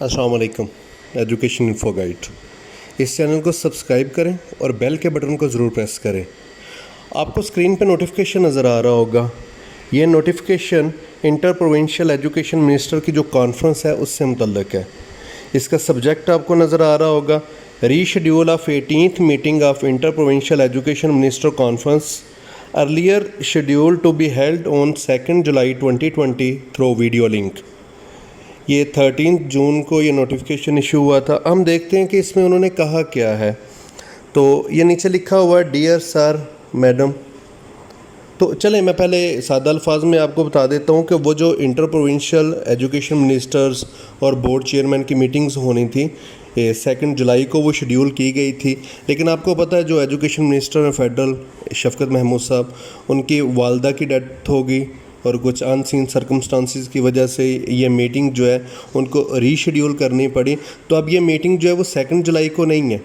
अस्सलाम वालेकुम। Education info guide, इस चैनल को सब्सक्राइब करें और बेल के बटन को ज़रूर प्रेस करें। आपको स्क्रीन पर नोटिफिकेशन नज़र आ रहा होगा। ये notification inter provincial education minister की जो कॉन्फ्रेंस है उससे मुतल्लिक है। इसका सब्जेक्ट आपको नज़र आ रहा होगा, reschedule of 18th meeting of inter provincial education minister conference earlier schedule to be held on 2 July 2020 through video link. ये 13 जून को ये नोटिफिकेशन इशू हुआ था। हम देखते हैं कि इसमें उन्होंने कहा क्या है। तो ये नीचे लिखा हुआ है, डियर सर मैडम। तो चलें मैं पहले सादा अल्फाज में आपको बता देता हूँ कि वो जो इंटर प्रोविंशियल एजुकेशन मिनिस्टर्स और बोर्ड चेयरमैन की मीटिंग्स होनी थी 2 जुलाई को वो शेड्यूल की गई थी। लेकिन आपको पता है जो एजुकेशन मिनिस्टर हैं फेडरल शफकत महमूद साहब, उनकी वालदा की डेथ हो गई और कुछ अनसीन सर्कमस्टांसिस की वजह से ये मीटिंग जो है उनको रीशेड्यूल करनी पड़ी। तो अब ये मीटिंग जो है वो 2 जुलाई को नहीं है,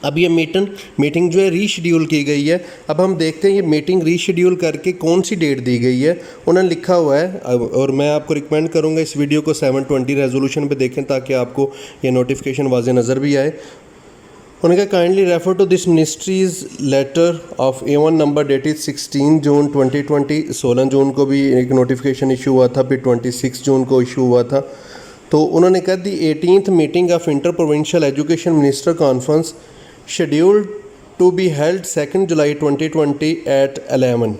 अब ये मीटिंग जो है रीशेड्यूल की गई है। अब हम देखते हैं ये मीटिंग रीशेड्यूल करके कौन सी डेट दी गई है। उन्होंने लिखा हुआ है, और मैं आपको रिकमेंड करूँगा इस वीडियो को 720 रेजोल्यूशन पे देखें ताकि आपको ये नोटिफिकेशन वाज़े नज़र भी आए। उन्होंने कहा kindly refer to this ministry's letter of A1 number dated 16 June 2020। 16 जून को भी एक नोटिफिकेशन इशू हुआ था, फिर 26 जून को इशू हुआ था। तो उन्होंने कहा the 18th meeting of inter provincial education minister conference scheduled to be held 2 July 2020 at 11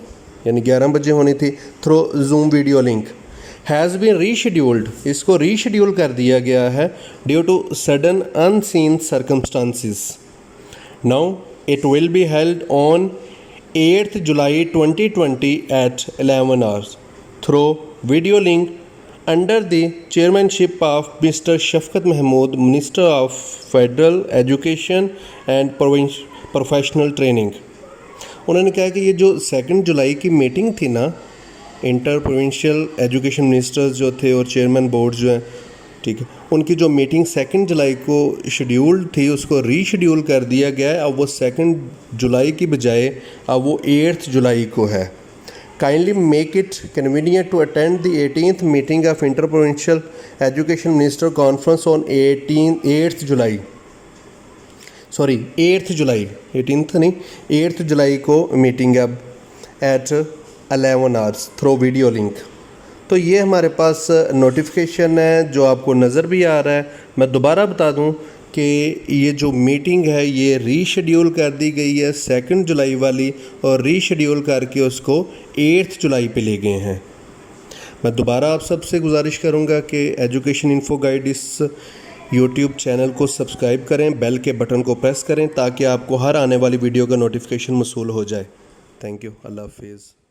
यानी 11 बजे होनी थी through zoom video link has been rescheduled. इसको रीशेड्यूल कर दिया गया है due to sudden unseen circumstances. Now it will be held on 8 July 2020 at 11 hours through video link under the chairmanship of mister Shafqat Mahmood, minister of federal education and professional training. उन्होंने कहा कि ये जो 2 जुलाई की मीटिंग थी ना, इंटर प्रोविंशियल एजुकेशन मिनिस्टर्स जो थे और चेयरमैन बोर्ड जो हैं, ठीक है, उनकी जो मीटिंग 2 जुलाई को शेड्यूल्ड थी उसको रीशेड्यूल कर दिया गया है। अब वो 2 जुलाई की बजाय अब वो 8 जुलाई को है। Kindly make it convenient to attend the 18th meeting of inter provincial education minister conference on 8 July, sorry 8 July, 18th नहीं 8 जुलाई को मीटिंग अब at 11 hours through video link. तो ये हमारे पास नोटिफिकेशन है जो आपको नज़र भी आ रहा है। मैं दोबारा बता दूं कि ये जो मीटिंग है ये रीशेड्यूल कर दी गई है 2 जुलाई वाली, और रीशेड्यूल करके उसको 8 जुलाई पे ले गए हैं। मैं दोबारा आप सबसे गुजारिश करूंगा कि एजुकेशन इन्फो गाइड इस यूट्यूब चैनल को सब्सक्राइब करें, बेल के बटन को प्रेस करें ताकि आपको हर आने वाली वीडियो का नोटिफिकेशन मौसूल हो जाए। Thank you. अल्लाह हाफिज़।